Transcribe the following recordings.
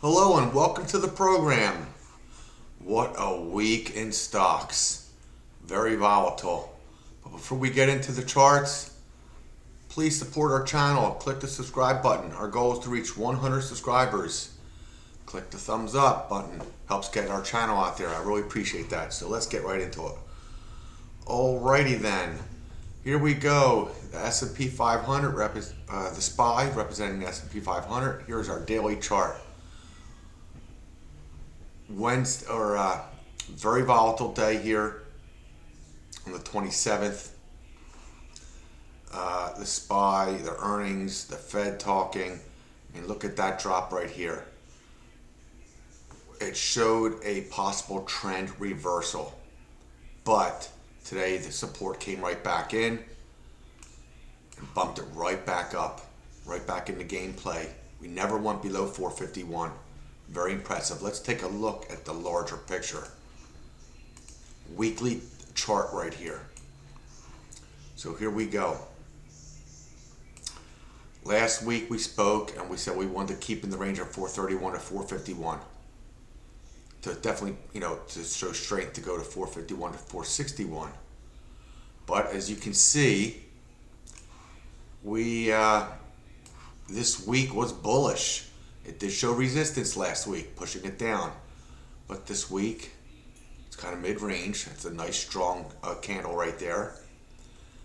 Hello and welcome to the program. What a week in stocks. Very volatile. But before we get into the charts, please support our channel. Click the subscribe button. Our goal is to reach 100 subscribers. Click the thumbs up button. Helps get our channel out there. I really appreciate that. So let's get right into it. Alrighty then. Here we go. The S&P 500, the SPY representing the S&P 500. Here's our daily chart. Wednesday or very volatile day here on the 27th. The SPY, the earnings, the Fed talking, and look at that drop right here. It showed a possible trend reversal, but today the support came right back in and bumped it right back up, right back into gameplay. We never went below 451. Very impressive. Let's take a look at the larger picture. Weekly chart right here. So here we go. Last week we spoke and we said we wanted to keep in the range of 431 to 451. To definitely, to show strength to go to 451 to 461. But as you can see, this week was bullish. It did show resistance last week, pushing it down. But this week, it's kind of mid-range. It's a nice, strong candle right there.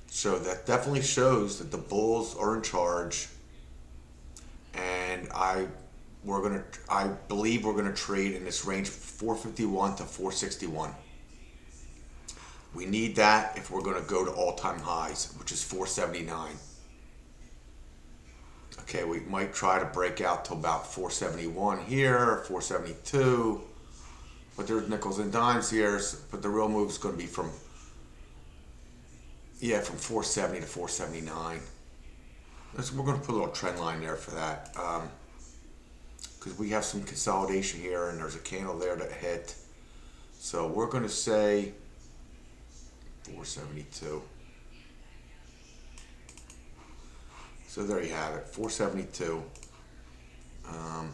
So that definitely shows that the bulls are in charge. And I believe we're gonna trade in this range 451 to 461. We need that if we're gonna go to all-time highs, which is 479. Okay, we might try to break out to about 471 here, 472, but there's nickels and dimes here, but the real move is going to be from 470 to 479. We're going to put a little trend line there for that, because we have some consolidation here, and there's a candle there to hit. So we're going to say 472. So there you have it, 472. All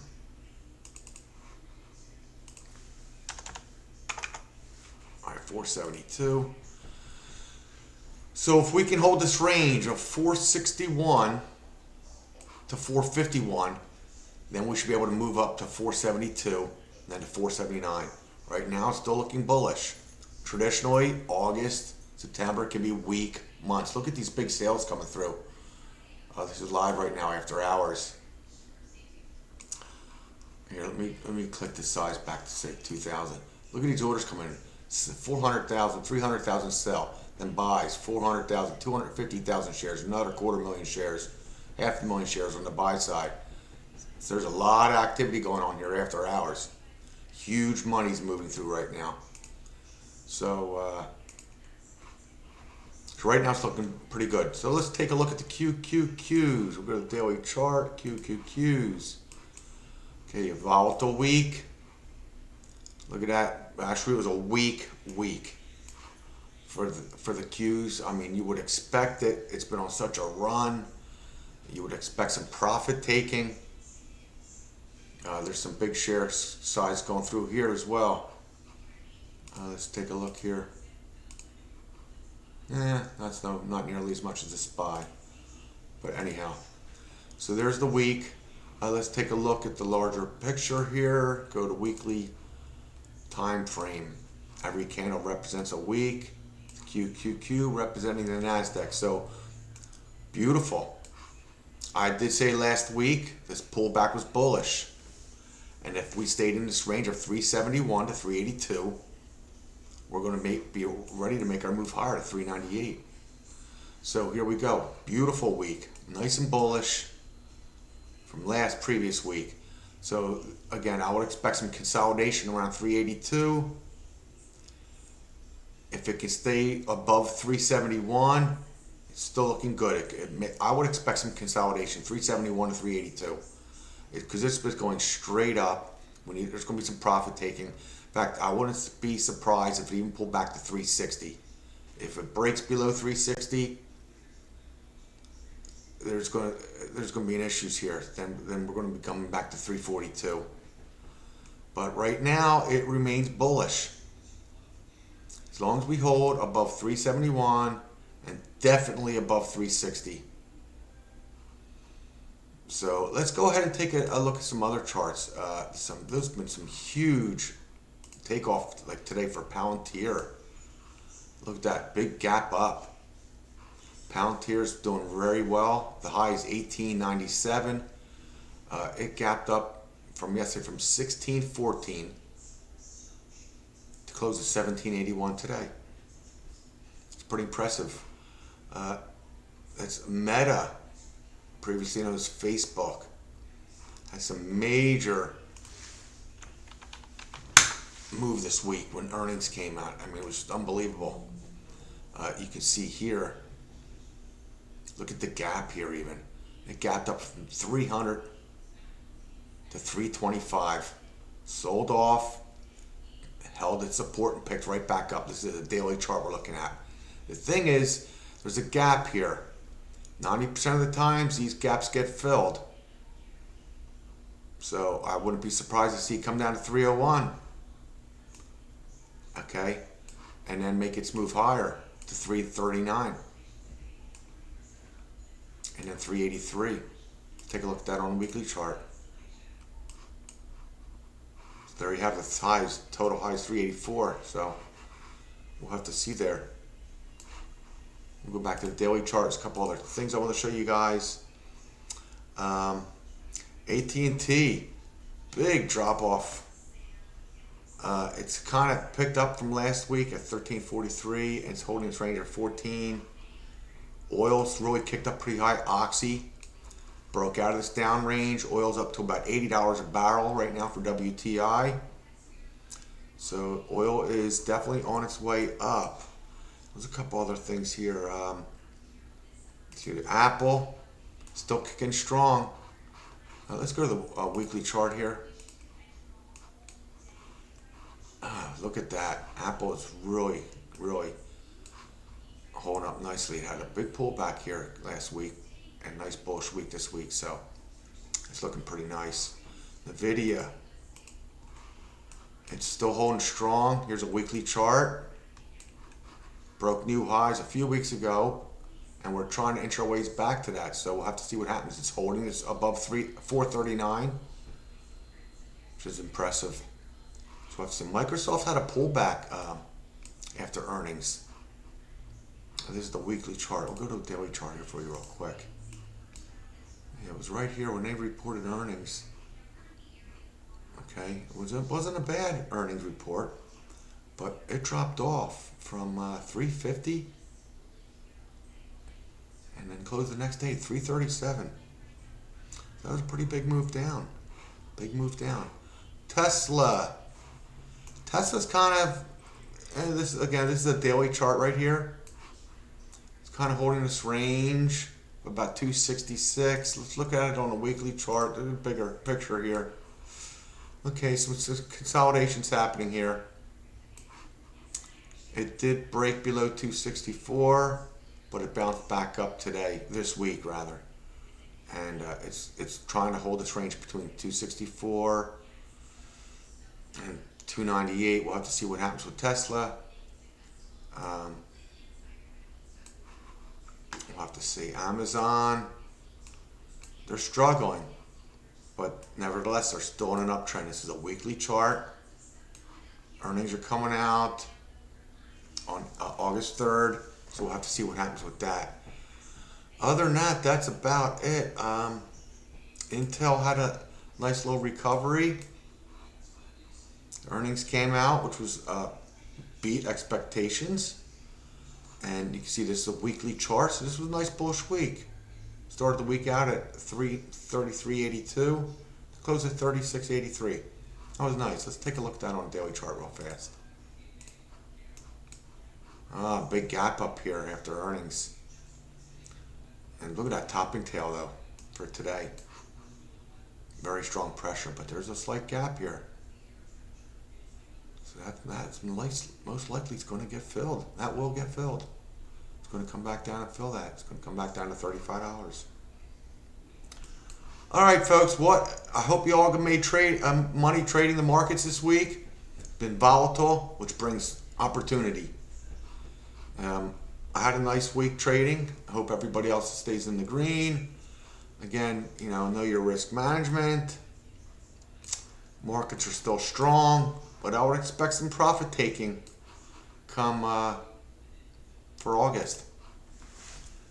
right, 472. So if we can hold this range of 461 to 451, then we should be able to move up to 472, and then to 479. Right now, it's still looking bullish. Traditionally, August, September can be weak months. Look at these big sales coming through. This is live right now after hours. Here, let me click the size back to say 2,000. Look at these orders coming in. 400,000, 300,000 sell, then buys 400,000, 250,000 shares, another 250,000 shares, 500,000 shares on the buy side. So there's a lot of activity going on here after hours. Huge money's moving through right now. So right now it's looking pretty good. So let's take a look at the QQQs. We'll go to the daily chart, QQQs. Okay, a volatile week. Look at that. Actually, it was a weak week for the Qs. I mean, you would expect it. It's been on such a run. You would expect some profit taking. There's some big share size going through here as well. Let's take a look here. That's not nearly as much as the SPY. But anyhow, so there's the week. Let's take a look at the larger picture here. Go to weekly time frame. Every candle represents a week. QQQ representing the NASDAQ. So beautiful. I did say last week this pullback was bullish. And if we stayed in this range of 371 to 382, we're going to be ready to make our move higher to 398. So here we go. Beautiful week. Nice and bullish from previous week. So again, I would expect some consolidation around 382. If it can stay above 371, it's still looking good. I would expect some consolidation, 371 to 382. Because this was going straight up. There's going to be some profit taking. In fact, I wouldn't be surprised if it even pulled back to 360. If it breaks below 360, there's going to be an issues here. Then we're going to be coming back to 342. But right now, it remains bullish. As long as we hold above 371 and definitely above 360. So let's go ahead and take a look at some other charts. There's been some huge takeoff like today for Palantir. Look at that big gap up. Palantir's doing very well. The high is 1897. It gapped up from yesterday from 1614 to close at 1781 today. It's pretty impressive. That's Meta, previously known as Facebook, has some major move this week when earnings came out. I mean, it was unbelievable. You can see here, look at the gap here even. It gapped up from 300 to 325. Sold off, held its support and picked right back up. This is a daily chart we're looking at. The thing is, there's a gap here. 90% of the times, these gaps get filled. So I wouldn't be surprised to see it come down to 301. Okay? And then make its move higher to 339. And then 383. Take a look at that on the weekly chart. So there you have the highs, total highs 384. So we'll have to see there. We'll go back to the daily charts. A couple other things I want to show you guys. AT&T, big drop off. It's kind of picked up from last week at 1343. And it's holding its range at 14. Oil's really kicked up pretty high. Oxy broke out of this down range. Oil's up to about $80 a barrel right now for WTI. So oil is definitely on its way up. There's a couple other things here. See, Apple still kicking strong. Let's go to the weekly chart here. Look at that. Apple is really, really holding up nicely. It had a big pullback here last week and nice bullish week this week, so it's looking pretty nice. Nvidia, it's still holding strong. Here's a weekly chart. Broke new highs a few weeks ago, and we're trying to inch our ways back to that. So we'll have to see what happens. It's holding. It's above 439, which is impressive. So we'll have to see. Microsoft had a pullback after earnings. This is the weekly chart. We'll go to the daily chart here for you real quick. Yeah, it was right here when they reported earnings. Okay, it wasn't a bad earnings report, but it dropped off from 350 and then closed the next day at 337. That was a pretty big move down. Big move down. Tesla's kind of, and this is a daily chart right here. It's kind of holding this range of about 266. Let's look at it on a weekly chart. There's a bigger picture here. Okay, so it's just consolidation's happening here. It did break below 264, but it bounced back up today, this week rather. And it's trying to hold its range between 264 and 298. We'll have to see what happens with Tesla. We'll have to see. Amazon, they're struggling, but nevertheless, they're still in an uptrend. This is a weekly chart. Earnings are coming out on August 3rd, so we'll have to see what happens with that. Other than that, that's about it. Intel had a nice little recovery. Earnings came out, which was beat expectations. And you can see this is a weekly chart, so this was a nice bullish week. Started the week out at 33.82, closed at 36.83. That was nice. Let's take a look at that on a daily chart real fast. Big gap up here after earnings. And look at that topping tail though for today. Very strong pressure, but there's a slight gap here. So that's most likely it's going to get filled. That will get filled. It's going to come back down and fill that. It's going to come back down to $35. All right, folks. I hope you all made money trading the markets this week. Been volatile, which brings opportunity. I had a nice week trading. I hope everybody else stays in the green. Again, know your risk management. Markets are still strong, but I would expect some profit taking come for August.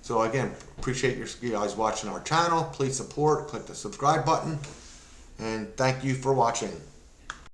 So again, appreciate you guys watching our channel. Please support, click the subscribe button, and thank you for watching.